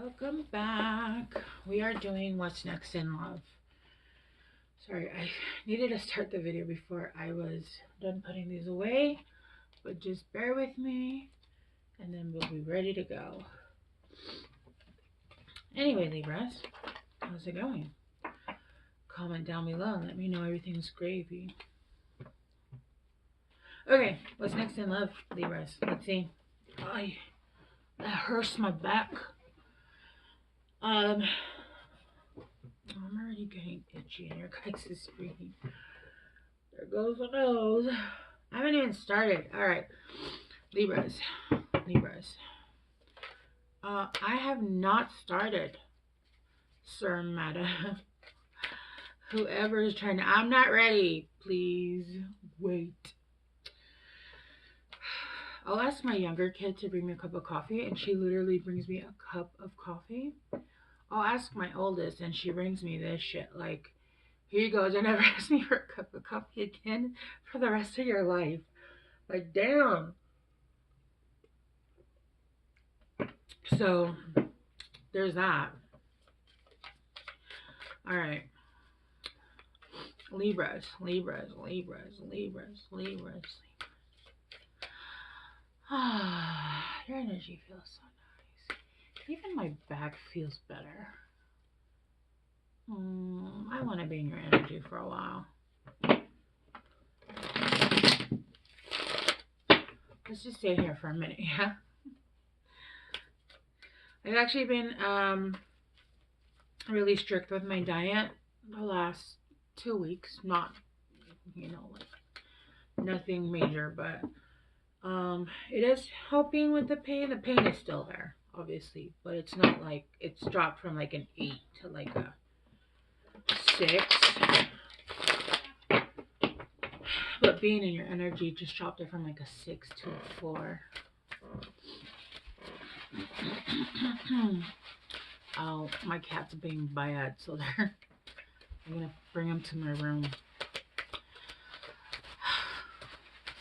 Welcome back. We are doing what's next in love. Sorry, I needed to start the video before I was done putting these away, but just bear with me and then we'll be ready to go. Anyway, Libras, how's it going? Comment down below and let me know everything's gravy. Okay, what's next in love, Libras? Let's see. That hurts my back. I'm already getting itchy in your guys' screen. There goes the nose. I haven't even started. Alright. Libras. I have not started, Sir Mata. Whoever is trying to... I'm not ready. Please wait. I'll ask my younger kid to bring me a cup of coffee, and she literally brings me a cup of coffee. I'll ask my oldest, and she brings me this shit. Like, here you go. Don't ever ask me for a cup of coffee again for the rest of your life. Like, damn. So, there's that. Alright. Libras. Ah, your energy feels so nice. Even my back feels better. I want to be in your energy for a while. Let's just stay here for a minute, yeah? I've actually been really strict with my diet the last 2 weeks. Not, like nothing major, but it is helping with the pain. The pain is still there, obviously, but it's not like it's dropped from like an 8 to like a 6. But being in your energy just dropped it from like a 6 to a 4. Oh, my cat's being bad, so I'm gonna bring him to my room.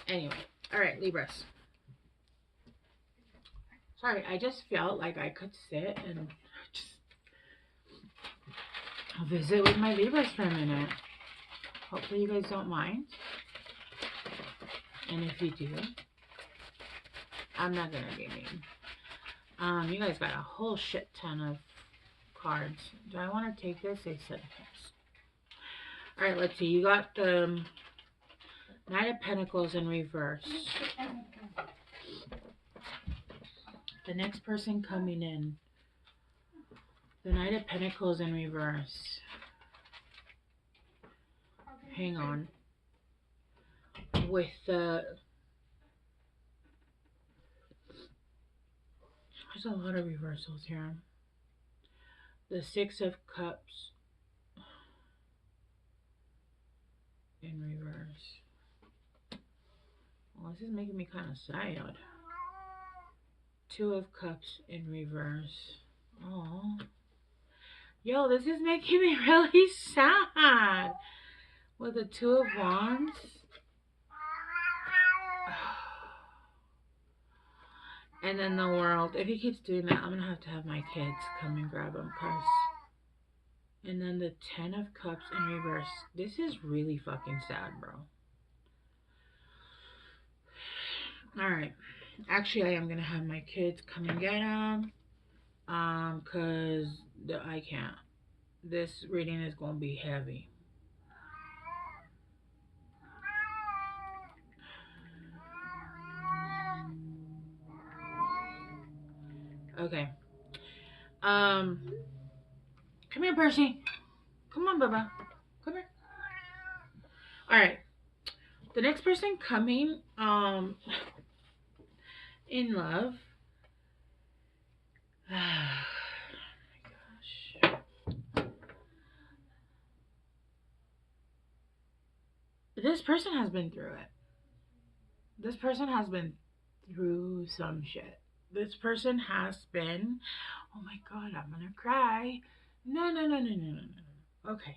Anyway, all right, Libras. Sorry, I just felt like I could sit and just visit with my Libras for a minute. Hopefully you guys don't mind. And if you do, I'm not gonna be mean. You guys got a whole shit ton of cards. Do I want to take this? They said yes. Alright, let's see. You got the Knight of Pentacles in reverse. The next person coming in. The Knight of Pentacles in reverse. Hang on. With the... There's a lot of reversals here. The Six of Cups in reverse. Well, this is making me kind of sad. Two of Cups in reverse. Oh, yo, this is making me really sad. With the Two of Wands. And then the World. If he keeps doing that, I'm going to have my kids come and grab him. And then the Ten of Cups in reverse. This is really fucking sad, bro. Alright. Actually, I am going to have my kids come and get him. Because I can't. This reading is going to be heavy. Okay. Come here, Percy. Come on, Bubba. Come here. Alright. The next person coming, in love. Oh my gosh. This person has been through it. This person has been through some shit. This person has been... Oh my god, I'm gonna cry. No. Okay.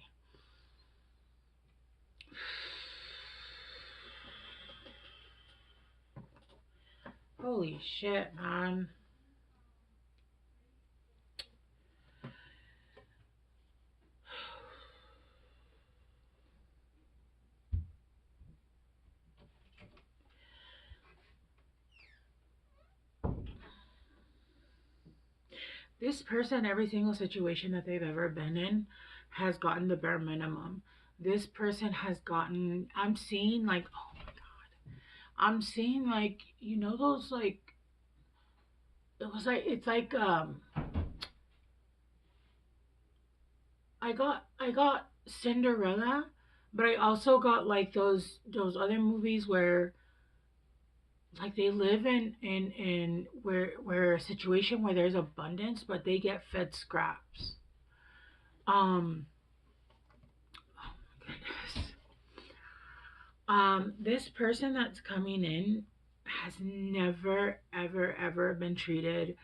Holy shit, man. This person, every single situation that they've ever been in, has gotten the bare minimum. This person has gotten, I'm seeing like, oh my God, I'm seeing like, you know, those like, it was like, it's like, I got Cinderella, but I also got like those other movies where like they live in where a situation where there's abundance, but they get fed scraps. Um, oh my goodness. This person that's coming in has never ever ever been treated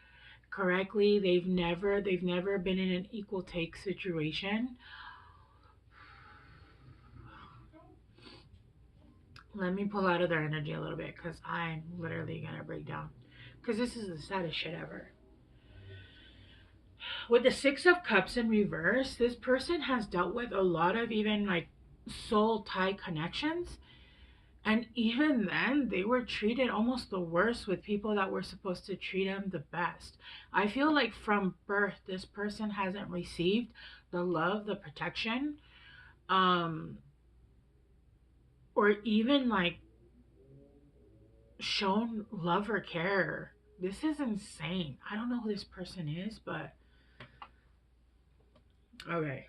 correctly. They've never been in an equal take situation. Let me pull out of their energy a little bit because I'm literally gonna break down. Because this is the saddest shit ever. With the Six of Cups in reverse, this person has dealt with a lot of even like soul tie connections. And even then, they were treated almost the worst with people that were supposed to treat them the best. I feel like from birth, this person hasn't received the love, the protection, um, or even like shown love or care. This is insane. I don't know who this person is, but okay.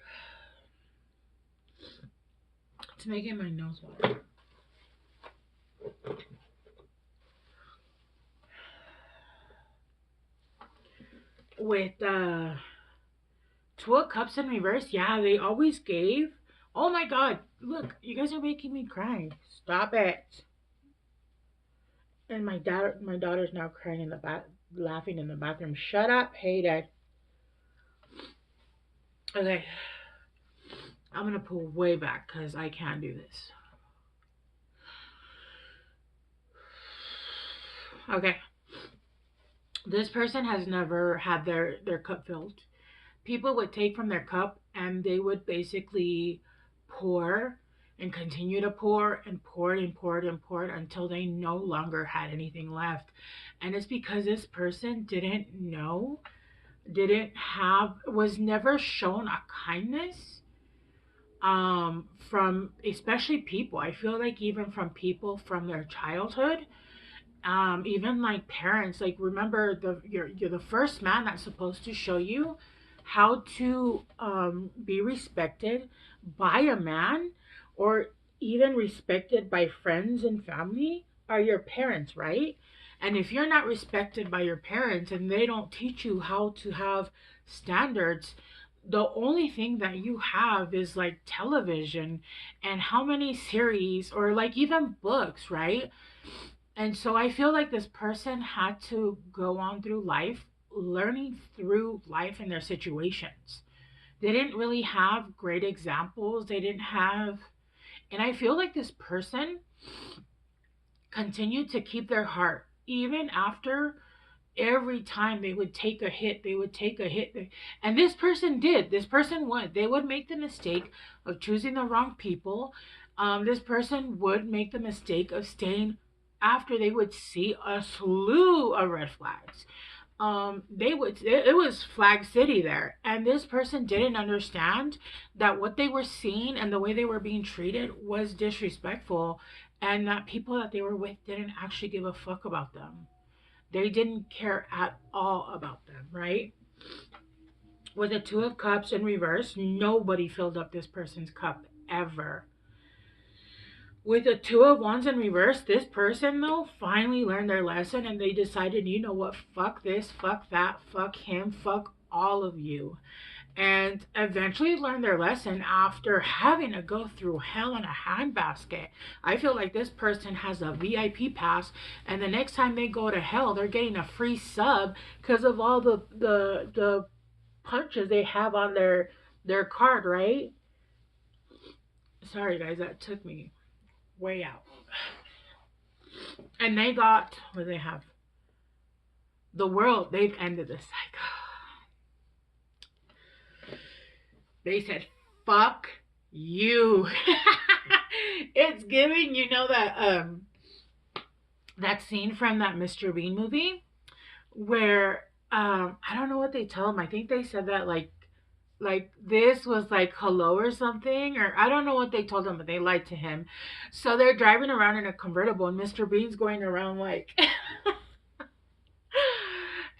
It's making my nose water. With Two of Cups in reverse, yeah, they always gave. Oh my God, look, you guys are making me cry. Stop it. And my daughter's now crying in the bath, laughing in the bathroom. Shut up, Hayden. Okay, I'm gonna pull way back because I can't do this. Okay, this person has never had their cup filled. People would take from their cup and they would basically pour and continue to pour and pour it and pour it and pour it until they no longer had anything left. And it's because this person didn't know, didn't have, was never shown a kindness from especially people. I feel like even from people from their childhood, even like parents, like remember you're the first man that's supposed to show you how to be respected by a man, or even respected by friends and family, are your parents, right? And if you're not respected by your parents and they don't teach you how to have standards, the only thing that you have is like television and how many series or like even books, right? And so I feel like this person had to go on through life, learning through life and their situations. They didn't really have great examples. They didn't have, and I feel like this person continued to keep their heart even after every time they would take a hit, they would take a hit. And this person did. This person would. They would make the mistake of choosing the wrong people. This person would make the mistake of staying after they would see a slew of red flags. They would, it was Flag City there, and this person didn't understand that what they were seeing and the way they were being treated was disrespectful, and that people that they were with didn't actually give a fuck about them. They didn't care at all about them, right? With the Two of Cups in reverse, nobody filled up this person's cup ever. With the Two of Wands in reverse, this person, though, finally learned their lesson and they decided, you know what, fuck this, fuck that, fuck him, fuck all of you. And eventually learned their lesson after having to go through hell in a handbasket. I feel like this person has a VIP pass, and the next time they go to hell, they're getting a free sub because of all the punches they have on their card, right? Sorry guys, that took me way out. And they got, what do they have? The world, they've ended the cycle. They said, fuck you. It's giving, you know, that scene from that Mr. Bean movie where I don't know what they tell him. I think they said that like this was like hello or something, or I don't know what they told him, but they lied to him. So they're driving around in a convertible, and Mr. Bean's going around like.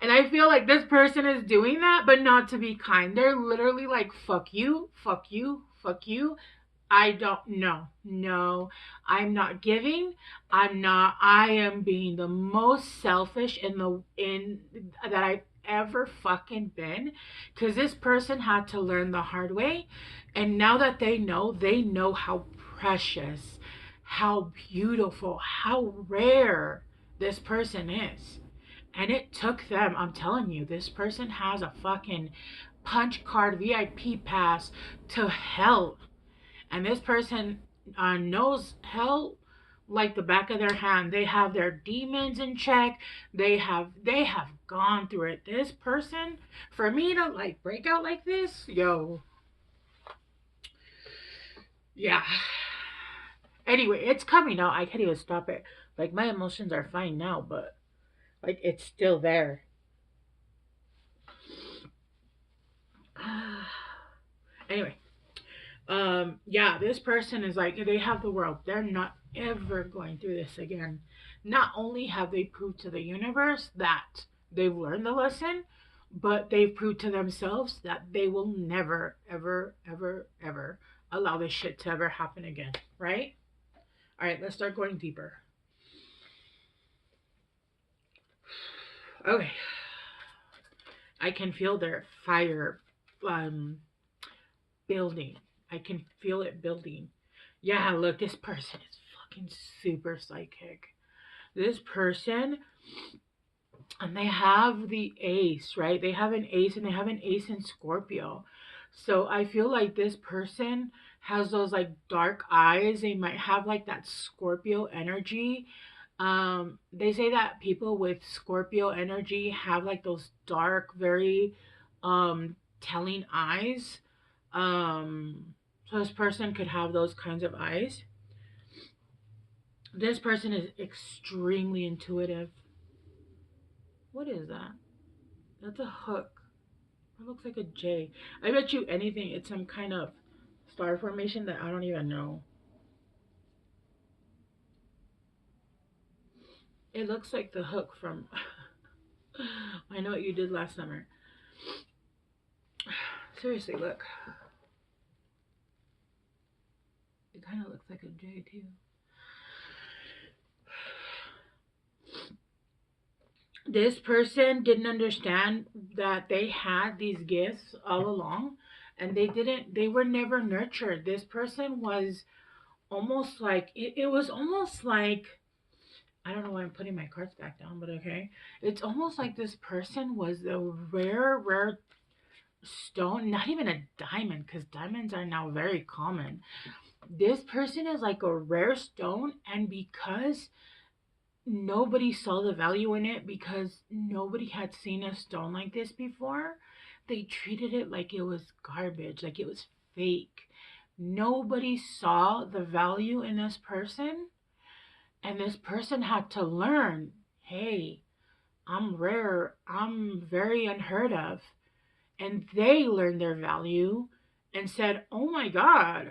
And I feel like this person is doing that, but not to be kind. They're literally like, fuck you, fuck you, fuck you. I don't know. No, I'm not giving. I'm not. I am being the most selfish in that I've ever fucking been, because this person had to learn the hard way, and now that they know how precious, how beautiful, how rare this person is. And it took them, I'm telling you, this person has a fucking punch card VIP pass to hell. And this person knows hell like the back of their hand. They have their demons in check. They have gone through it. This person, for me to like break out like this, yo, yeah. Anyway, it's coming out. I can't even stop it. Like my emotions are fine now, but like it's still there. Anyway, yeah, this person is like, they have the world. They're not ever going through this again. Not only have they proved to the universe that they've learned the lesson, but they've proved to themselves that they will never, ever, ever, ever allow this shit to ever happen again. Right? All right, let's start going deeper. Okay. I can feel their fire um, building. I can feel it building. Yeah, look, this person is fucking super psychic. This person, and they have the ace, right? They have an ace, and they have an ace in Scorpio. So I feel like this person has those like dark eyes. They might have like that Scorpio energy. They say that people with Scorpio energy have like those dark, very telling eyes. So this person could have those kinds of eyes. This person is extremely intuitive. What is that? That's a hook. It looks like a J. I bet you anything it's some kind of star formation that I don't even know. It looks like the hook from I Know What You Did Last Summer. Seriously, look. It kind of looks like a J too. This person didn't understand that they had these gifts all along, and they were never nurtured. This person was almost like it was almost like, I don't know why I'm putting my cards back down, but okay. It's almost like this person was a rare stone, not even a diamond, because diamonds are now very common. This person is like a rare stone, and because nobody saw the value in it, because nobody had seen a stone like this before, they treated it like it was garbage, like it was fake. Nobody saw the value in this person, and this person had to learn, hey, I'm rare, I'm very unheard of. And they learned their value and said, oh my God,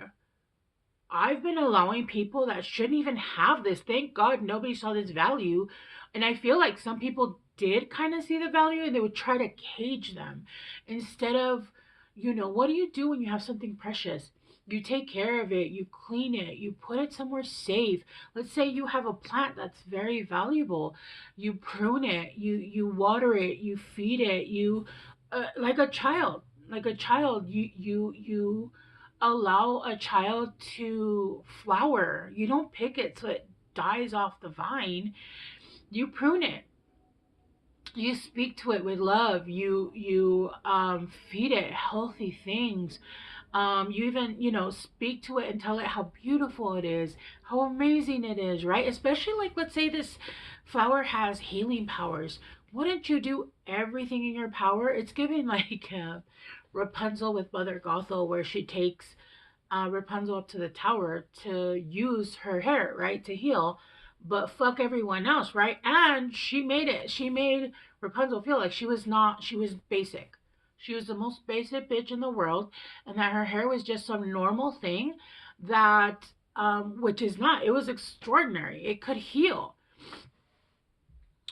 I've been allowing people that shouldn't even have this. Thank God nobody saw this value. And I feel like some people did kind of see the value, and they would try to cage them instead of, what do you do when you have something precious? You take care of it, you clean it, you put it somewhere safe. Let's say you have a plant that's very valuable. You prune it, you water it, you feed it, you like a child. Like a child, you allow a child to flower. You don't pick it so it dies off the vine. You prune it. You speak to it with love. You feed it healthy things. You even speak to it and tell it how beautiful it is, how amazing it is, right? Especially like, let's say this flower has healing powers. Wouldn't you do everything in your power? It's giving like Rapunzel with Mother Gothel, where she takes Rapunzel up to the tower to use her hair, right, to heal. but fuck everyone else, right? And she made Rapunzel feel like she was basic. She was the most basic bitch in the world, and that her hair was just some normal thing that, which is not, it was extraordinary. It could heal.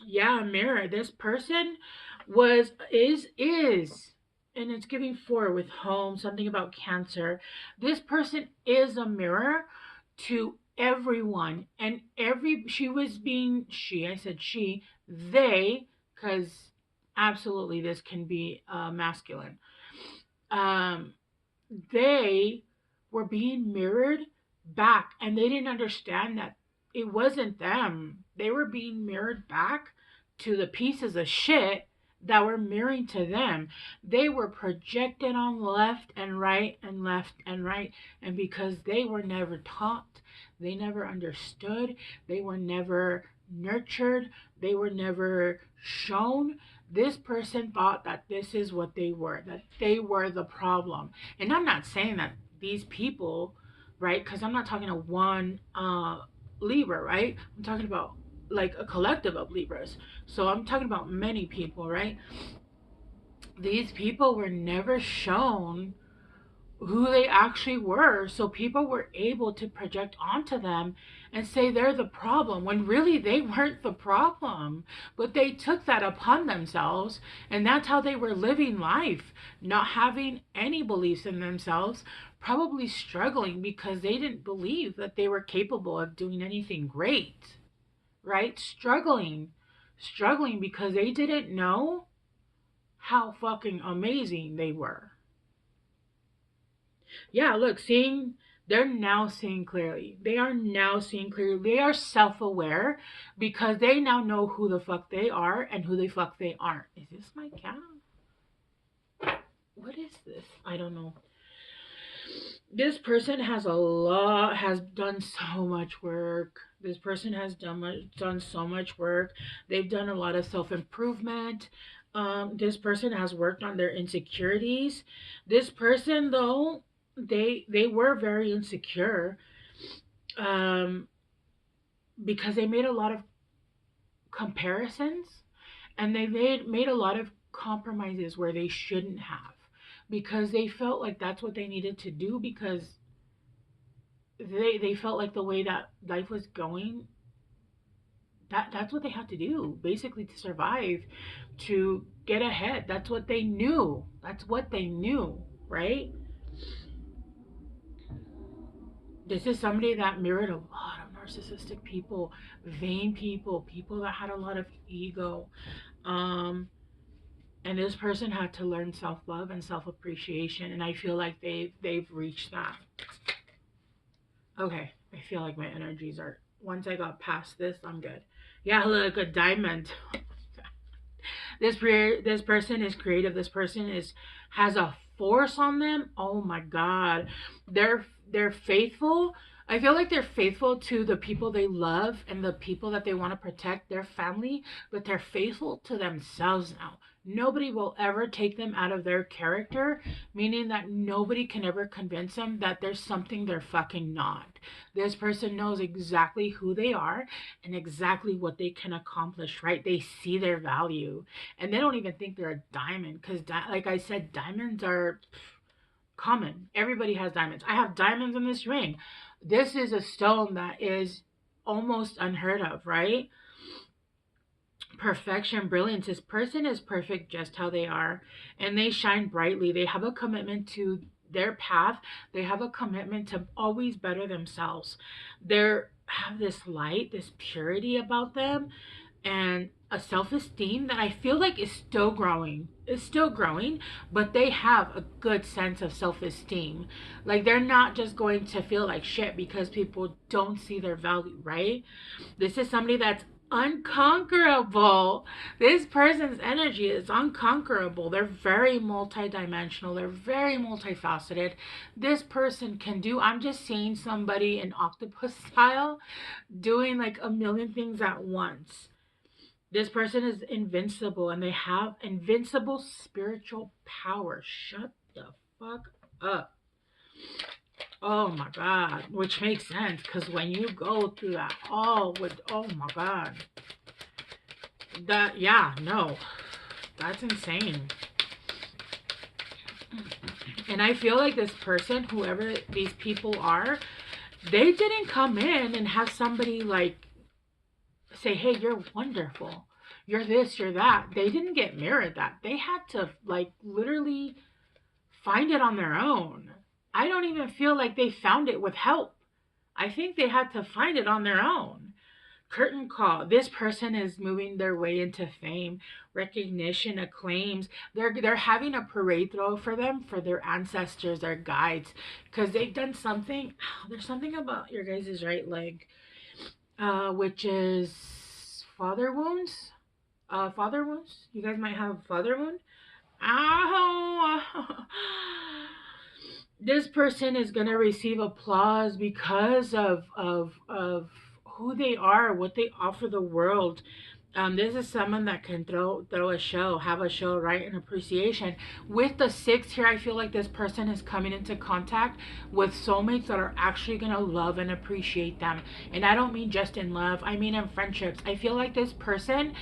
Yeah, mirror. This person is, and it's giving four with home, something about cancer. This person is a mirror to everyone, and she was being, I said she, they, because absolutely this can be masculine. Um, they were being mirrored back, and they didn't understand that it wasn't them. They were being mirrored back to the pieces of shit that were mirroring to them. They were projected on left and right and left and right. And because they were never taught, they never understood, they were never nurtured, they were never shown. This person thought that this is what they were, that they were the problem. And I'm not saying that these people, right? Because I'm not talking to one Libra, right? I'm talking about like a collective of Libras. So I'm talking about many people, right? These people were never shown who they actually were. So people were able to project onto them and say they're the problem when really they weren't the problem. But they took that upon themselves, and that's how they were living life, not having any beliefs in themselves, probably struggling because they didn't believe that they were capable of doing anything great, right? Struggling because they didn't know how fucking amazing they were. Yeah, look, they're now seeing clearly. They are now seeing clearly. They are self aware because they now know who the fuck they are and who the fuck they aren't. Is this my cat? What is this? I don't know. This person has done so much work. This person has done so much work. They've done a lot of self improvement. This person has worked on their insecurities. This person, though, they were very insecure, um, because they made a lot of comparisons, and they made a lot of compromises where they shouldn't have, because they felt like that's what they needed to do, because they felt like the way that life was going, that's what they had to do basically to survive, to get ahead. That's what they knew. That's what they knew, right? This is somebody that mirrored a lot of narcissistic people, vain people, people that had a lot of ego. Um, and this person had to learn self-love and self-appreciation, and I feel like they've reached that. Okay, I feel like my energies are, once I got past this, I'm good. Yeah, look, a diamond. This person is creative. This person is has a force on them. Oh my god. They're faithful. I feel like they're faithful to the people they love and the people that they want to protect, their family, but they're faithful to themselves now. Nobody will ever take them out of their character, meaning that nobody can ever convince them that there's something they're fucking not. This person knows exactly who they are and exactly what they can accomplish, right? They see their value, and they don't even think they're a diamond, because like I said, diamonds are common. Everybody has diamonds. I have diamonds in this ring. This is a stone that is almost unheard of, right? Perfection, brilliance. This person is perfect just how they are, and they shine brightly. They have a commitment to their path. They have a commitment to always better themselves. They have this light, this purity about them, and a self-esteem that I feel like is still growing. It's still growing, but they have a good sense of self-esteem. Like, they're not just going to feel like shit because people don't see their value, right? This is somebody that's unconquerable. This person's energy is unconquerable. They're very multidimensional. They're very multifaceted. This person can do, I'm just seeing somebody in octopus style doing like a million things at once. This person is invincible, and they have invincible spiritual power. Shut the fuck up. Oh my God. Which makes sense because when you go through that all with, oh my God. That, yeah, no. That's insane. And I feel like this person, whoever these people are, they didn't come in and have somebody like say, hey, you're wonderful. You're this, you're that. They didn't get mirrored that. They had to like literally find it on their own. I don't even feel like they found it with help. I think they had to find it on their own. Curtain call. This person is moving their way into fame, recognition, acclaims. They're having a parade throw for them, for their ancestors, their guides, because they've done something. There's something about your guys' right leg, which is father wounds. Father wounds. You guys might have father wound. Ow! This person is gonna receive applause because of who they are, what they offer the world. This is someone that can throw a show, have a show, right? An appreciation. With the six here, I feel like this person is coming into contact with soulmates that are actually gonna love and appreciate them. And I don't mean just in love, I mean in friendships. I feel like this person,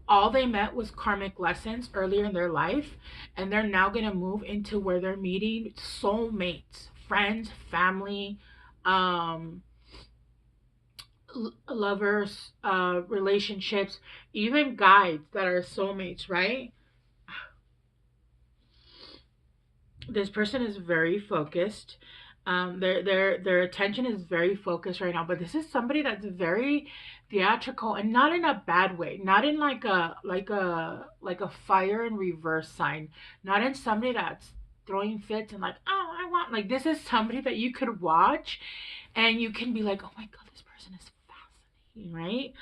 all they met was karmic lessons earlier in their life, and they're now going to move into where they're meeting soulmates, friends, family, um lovers, relationships, even guides that are soulmates, right? This person is very focused. Their attention is very focused right now. But this is somebody that's very theatrical, and not in a bad way. Not in like a fire in reverse sign. Not in somebody that's throwing fits and like, oh, I want, like, this is somebody that you could watch and you can be like, oh my God, this person is fascinating, right?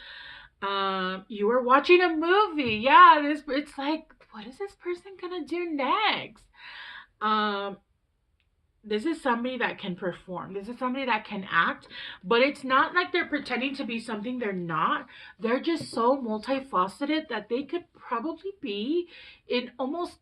You were watching a movie. Yeah, this, it's like, what is this person gonna do next? Um, this is somebody that can perform. This is somebody that can act, but it's not like they're pretending to be something they're not. They're just so multifaceted that they could probably be in almost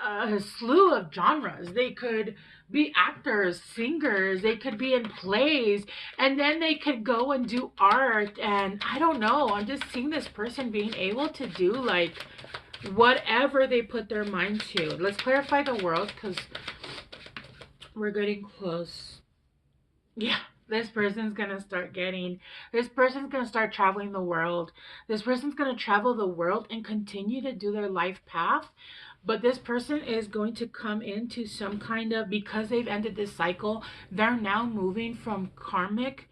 a slew of genres. They could be actors, singers, they could be in plays, and then they could go and do art. And I don't know, I'm just seeing this person being able to do like whatever they put their mind to. Let's clarify the world because we're getting close. Yeah, this person's gonna start traveling the world. This person's gonna travel the world and continue to do their life path. But this person is going to come into some kind of, because they've ended this cycle, they're now moving from karmic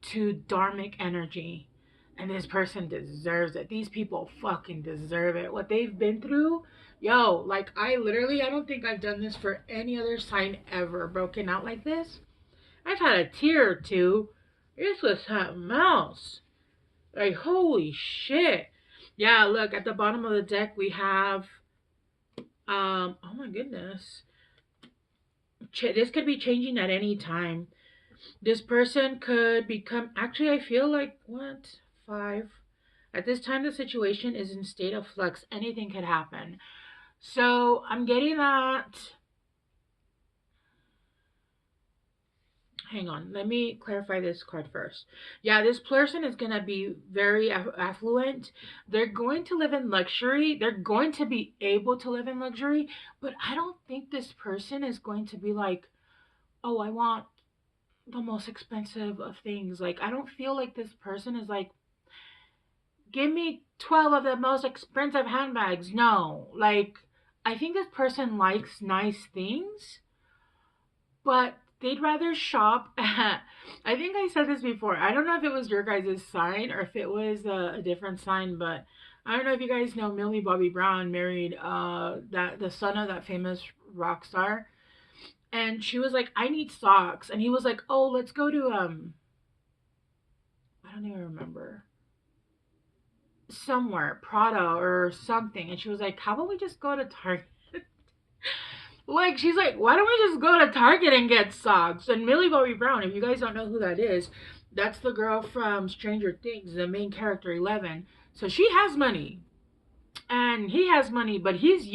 to dharmic energy. And this person deserves it. These people fucking deserve it. What they've been through, yo, like I don't think I've done this for any other sign ever, broken out like this. I've had a tear or two. This was something else. Like, holy shit. Yeah, look, at the bottom of the deck we have, oh my goodness. This could be changing at any time. This person could become, actually, I feel like, what? Five. At this time, the situation is in state of flux. Anything could happen. So I'm getting that. Hang on, let me clarify this card first. Yeah, this person is going to be very affluent. They're going to live in luxury. They're going to be able to live in luxury, but I don't think this person is going to be like, oh, I want the most expensive of things. Like, I don't feel like this person is like, give me 12 of the most expensive handbags. No, like, I think this person likes nice things, but they'd rather shop at, I think I said this before. I don't know if it was your guys' sign or if it was a different sign, but I don't know if you guys know Millie Bobby Brown married that the son of that famous rock star. And she was like, I need socks. And he was like, oh, let's go to I don't even remember. Somewhere, Prada or something. And she was like, how about we just go to Target? Like, she's like, why don't we just go to Target and get socks? And Millie Bobby Brown, if you guys don't know who that is, that's the girl from Stranger Things, the main character, 11. So she has money. and he has money, but he's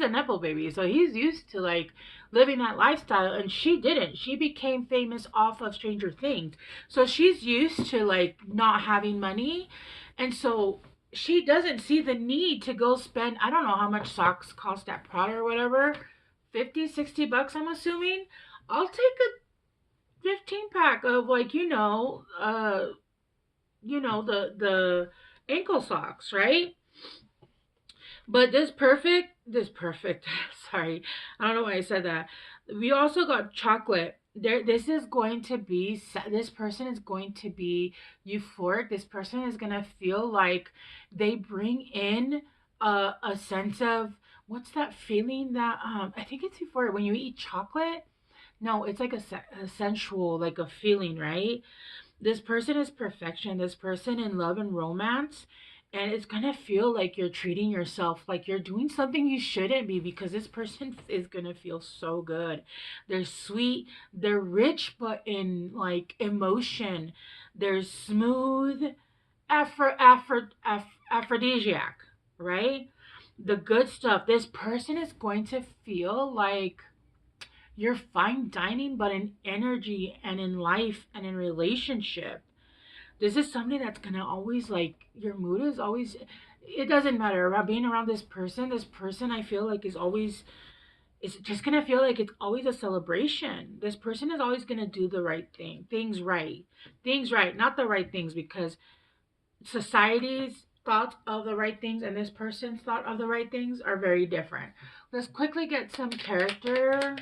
a nepo baby, so he's used to like living that lifestyle, and she didn't. She became famous off of Stranger Things, so she's used to like not having money, and so she doesn't see the need to go spend, I don't know how much socks cost at Prada or whatever, 50, 60 bucks, I'm assuming. I'll take a 15 pack of like, the ankle socks, right? But this perfect, sorry, I don't know why I said that. We also got chocolate. This is going to be, this person is going to be euphoric. This person is going to feel like they bring in a sense of, what's that feeling that, I think it's euphoric when you eat chocolate. No, it's like a sensual, like a feeling, right? This person is perfection. This person in love and romance. And it's gonna feel like you're treating yourself like you're doing something you shouldn't be, because this person is gonna feel so good. They're sweet, they're rich, but in like emotion. They're smooth, aphrodisiac, right? The good stuff. This person is going to feel like you're fine dining, but in energy and in life and in relationship. This is somebody that's gonna always like, your mood is always, it doesn't matter about being around this person. This person I feel like is always, is just gonna feel like it's always a celebration. This person is always gonna do the right thing, things right, not the right things, because society's thought of the right things and this person's thought of the right things are very different. Let's quickly get some character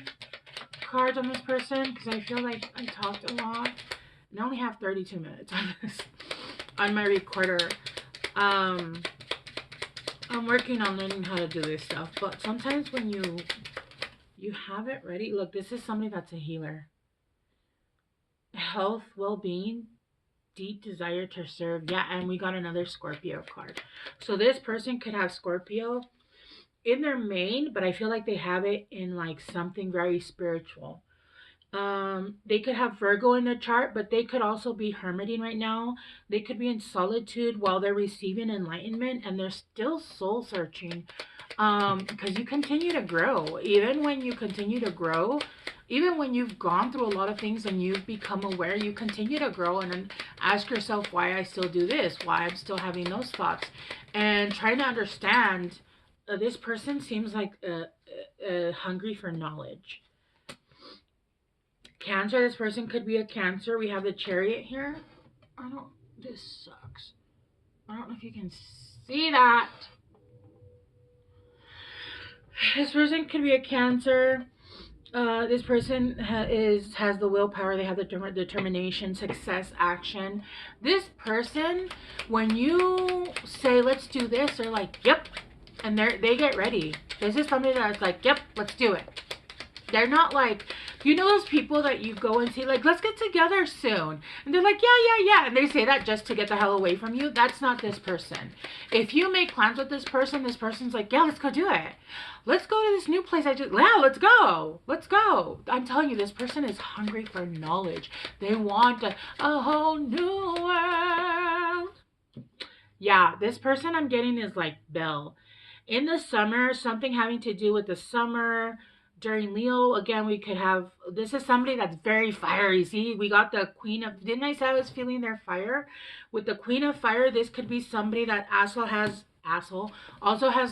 cards on this person, because I feel like I talked a lot and I only have 32 minutes on this, on my recorder. I'm working on learning how to do this stuff, but sometimes when you have it ready, look, this is somebody that's a healer. Health, well-being, deep desire to serve. Yeah, and we got another Scorpio card. So this person could have Scorpio in their main, but I feel like they have it in like something very spiritual. They could have Virgo in their chart, but they could also be hermiting right now. They could be in solitude while they're receiving enlightenment, and they're still soul searching. Because you continue to grow. Even when you continue to grow, even when you've gone through a lot of things and you've become aware, you continue to grow, and then ask yourself why I still do this, why I'm still having those thoughts, and trying to understand. This person seems like hungry for knowledge. Cancer, this person could be a Cancer. We have the Chariot here. This sucks. I don't know if you can see that. This person could be a Cancer. This person has the willpower. They have the determination, success, action. This person, when you say, let's do this, they're like, yep. And they get ready. This is somebody that's like, yep, let's do it. They're not like, those people that you go and see, like, let's get together soon. And they're like, yeah. And they say that just to get the hell away from you. That's not this person. If you make plans with this person's like, yeah, let's go do it. Let's go to this new place. Let's go. Let's go. I'm telling you, this person is hungry for knowledge. They want a whole new world. Yeah, this person I'm getting is like Belle. In the summer, something having to do with the summer. During Leo, again, we could have, this is somebody that's very fiery. See, we got the Queen of, didn't I say I was feeling their fire? With the Queen of Fire, this could be somebody that also has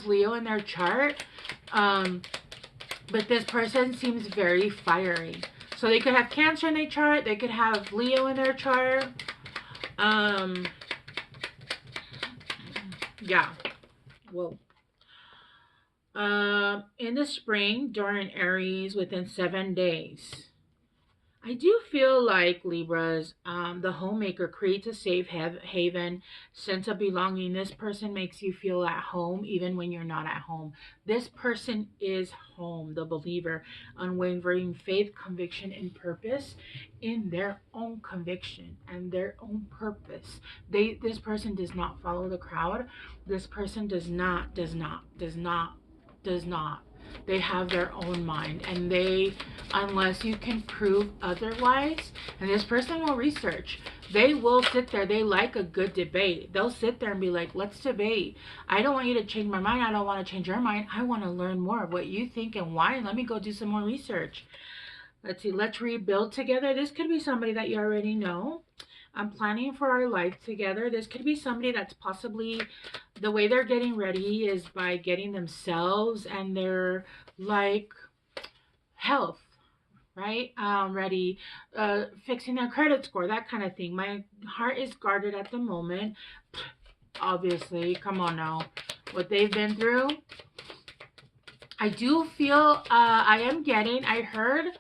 Leo in their chart. But this person seems very fiery. So they could have Cancer in their chart. They could have Leo in their chart. Yeah. Whoa. In the spring, during Aries, within 7 days. I do feel like Libras, the homemaker creates a safe haven, sense of belonging. This person makes you feel at home even when you're not at home. This person is home, the believer, unwavering faith, conviction, and purpose in their own conviction and their own purpose. This person does not follow the crowd. This person does not. They have their own mind, and unless you can prove otherwise, and this person will research. They will sit there. They like a good debate. They'll sit there and be like, let's debate. I don't want you to change my mind. I don't want to change your mind. I want to learn more of what you think and why. Let me go do some more research. Let's see. Let's rebuild together. This could be somebody that you already know. I'm planning for our life together. This could be somebody that's possibly, the way they're getting ready is by getting themselves and their like health, right? Ready, fixing their credit score, that kind of thing. My heart is guarded at the moment. Obviously, come on now. What they've been through. I do feel, I heard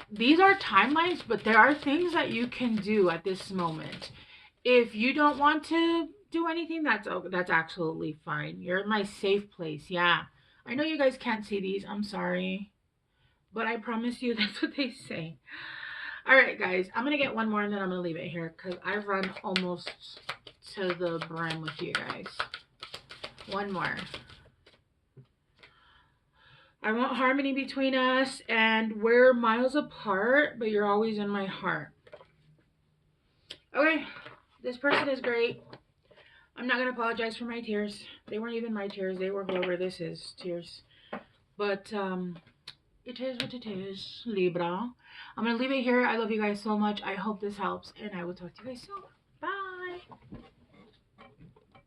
these are timelines, but there are things that you can do at this moment. If you don't want to do anything, that's absolutely fine. You're in my safe place. Yeah. I know you guys can't see these. I'm sorry. But I promise you that's what they say. All right, guys. I'm going to get one more and then I'm going to leave it here because I've run almost to the brim with you guys. One more. I want harmony between us, and we're miles apart, but you're always in my heart. Okay, this person is great. I'm not going to apologize for my tears. They weren't even my tears. They were whoever this is tears. But it is what it is, Libra. I'm going to leave it here. I love you guys so much. I hope this helps, and I will talk to you guys soon.